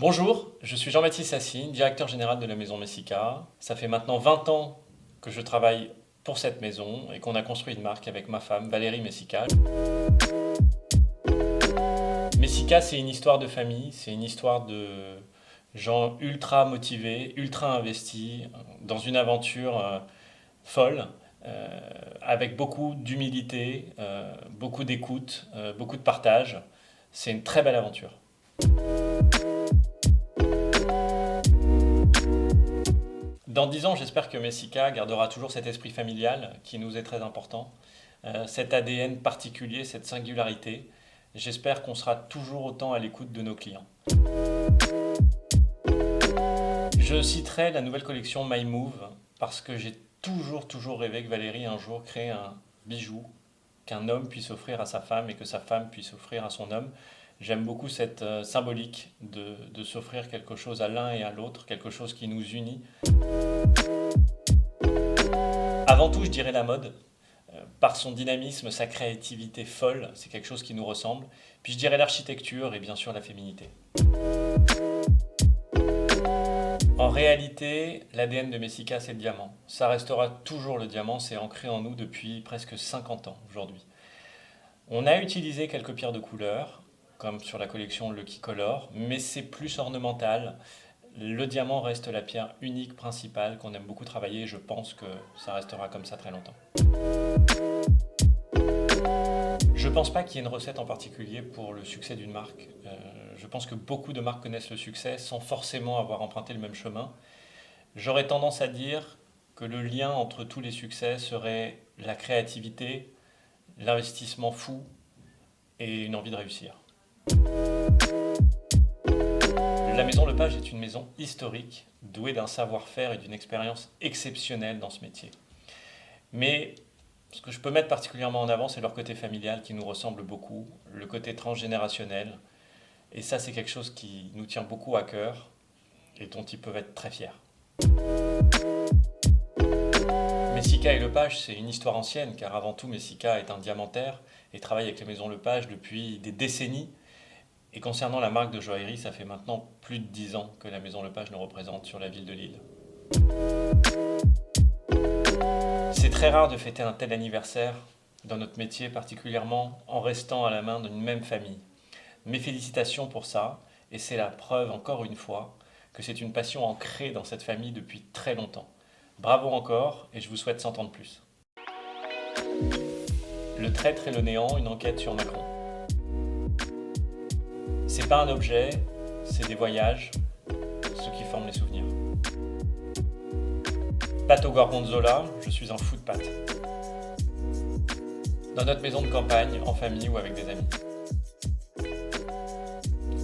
Bonjour, je suis Jean-Baptiste Sassine, directeur général de la maison Messica. Ça fait maintenant 20 ans que je travaille pour cette maison et qu'on a construit une marque avec ma femme Valérie Messica. Messica, c'est une histoire de famille, c'est une histoire de gens ultra motivés, ultra investis dans une aventure folle, avec beaucoup d'humilité, beaucoup d'écoute, beaucoup de partage. C'est une très belle aventure. Dans 10 ans, j'espère que Messica gardera toujours cet esprit familial qui nous est très important, cet ADN particulier, cette singularité. J'espère qu'on sera toujours autant à l'écoute de nos clients. Je citerai la nouvelle collection My Move parce que j'ai toujours rêvé que Valérie un jour crée un bijou qu'un homme puisse offrir à sa femme et que sa femme puisse offrir à son homme. J'aime beaucoup cette symbolique de s'offrir quelque chose à l'un et à l'autre, quelque chose qui nous unit. Avant tout, je dirais la mode. Par son dynamisme, sa créativité folle, c'est quelque chose qui nous ressemble. Puis je dirais l'architecture et bien sûr la féminité. En réalité, l'ADN de Messica, c'est le diamant. Ça restera toujours le diamant, c'est ancré en nous depuis presque 50 ans aujourd'hui. On a utilisé quelques pierres de couleur, comme sur la collection Lucky Color, mais c'est plus ornemental. Le diamant reste la pierre unique principale qu'on aime beaucoup travailler et je pense que ça restera comme ça très longtemps. Je ne pense pas qu'il y ait une recette en particulier pour le succès d'une marque. Je pense que beaucoup de marques connaissent le succès sans forcément avoir emprunté le même chemin. J'aurais tendance à dire que le lien entre tous les succès serait la créativité, l'investissement fou et une envie de réussir. La maison Lepage est une maison historique, douée d'un savoir-faire et d'une expérience exceptionnelle dans ce métier. Mais ce que je peux mettre particulièrement en avant, c'est leur côté familial qui nous ressemble beaucoup, le côté transgénérationnel. Et ça, c'est quelque chose qui nous tient beaucoup à cœur et dont ils peuvent être très fiers. Messica et Lepage, c'est une histoire ancienne, car avant tout, Messica est un diamantaire et travaille avec les maisons Lepage depuis des décennies. Et concernant la marque de joaillerie, ça fait maintenant plus de 10 ans que la maison Lepage nous représente sur la ville de Lille. C'est très rare de fêter un tel anniversaire dans notre métier, particulièrement en restant à la main d'une même famille. Mes félicitations pour ça, et c'est la preuve encore une fois que c'est une passion ancrée dans cette famille depuis très longtemps. Bravo encore, et je vous souhaite 100 ans de plus. Le traître et le néant, une enquête sur Macron. C'est pas un objet, c'est des voyages, ceux qui forment les souvenirs. Pâte au gorgonzola, je suis un fou de pâtes. Dans notre maison de campagne, en famille ou avec des amis.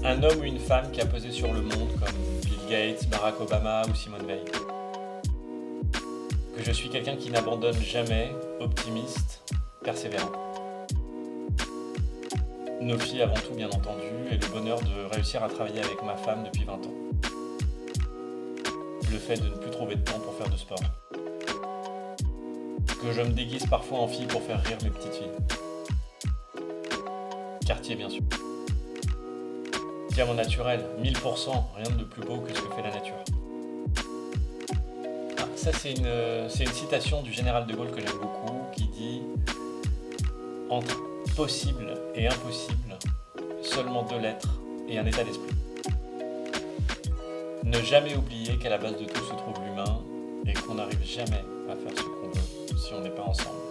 Un homme ou une femme qui a pesé sur le monde comme Bill Gates, Barack Obama ou Simone Veil. Que je suis quelqu'un qui n'abandonne jamais, optimiste, persévérant. Nos filles avant tout bien entendu, et le bonheur de réussir à travailler avec ma femme depuis 20 ans. Le fait de ne plus trouver de temps pour faire de sport. Que je me déguise parfois en fille pour faire rire mes petites filles. Quartier bien sûr. Diamant naturel, 1000%, rien de plus beau que ce que fait la nature. Ça c'est une citation du général de Gaulle que j'aime beaucoup, qui dit « Entre possible et impossible, seulement 2 lettres et un état d'esprit. » Ne jamais oublier qu'à la base de tout se trouve l'humain et qu'on n'arrive jamais à faire ce qu'on veut si on n'est pas ensemble.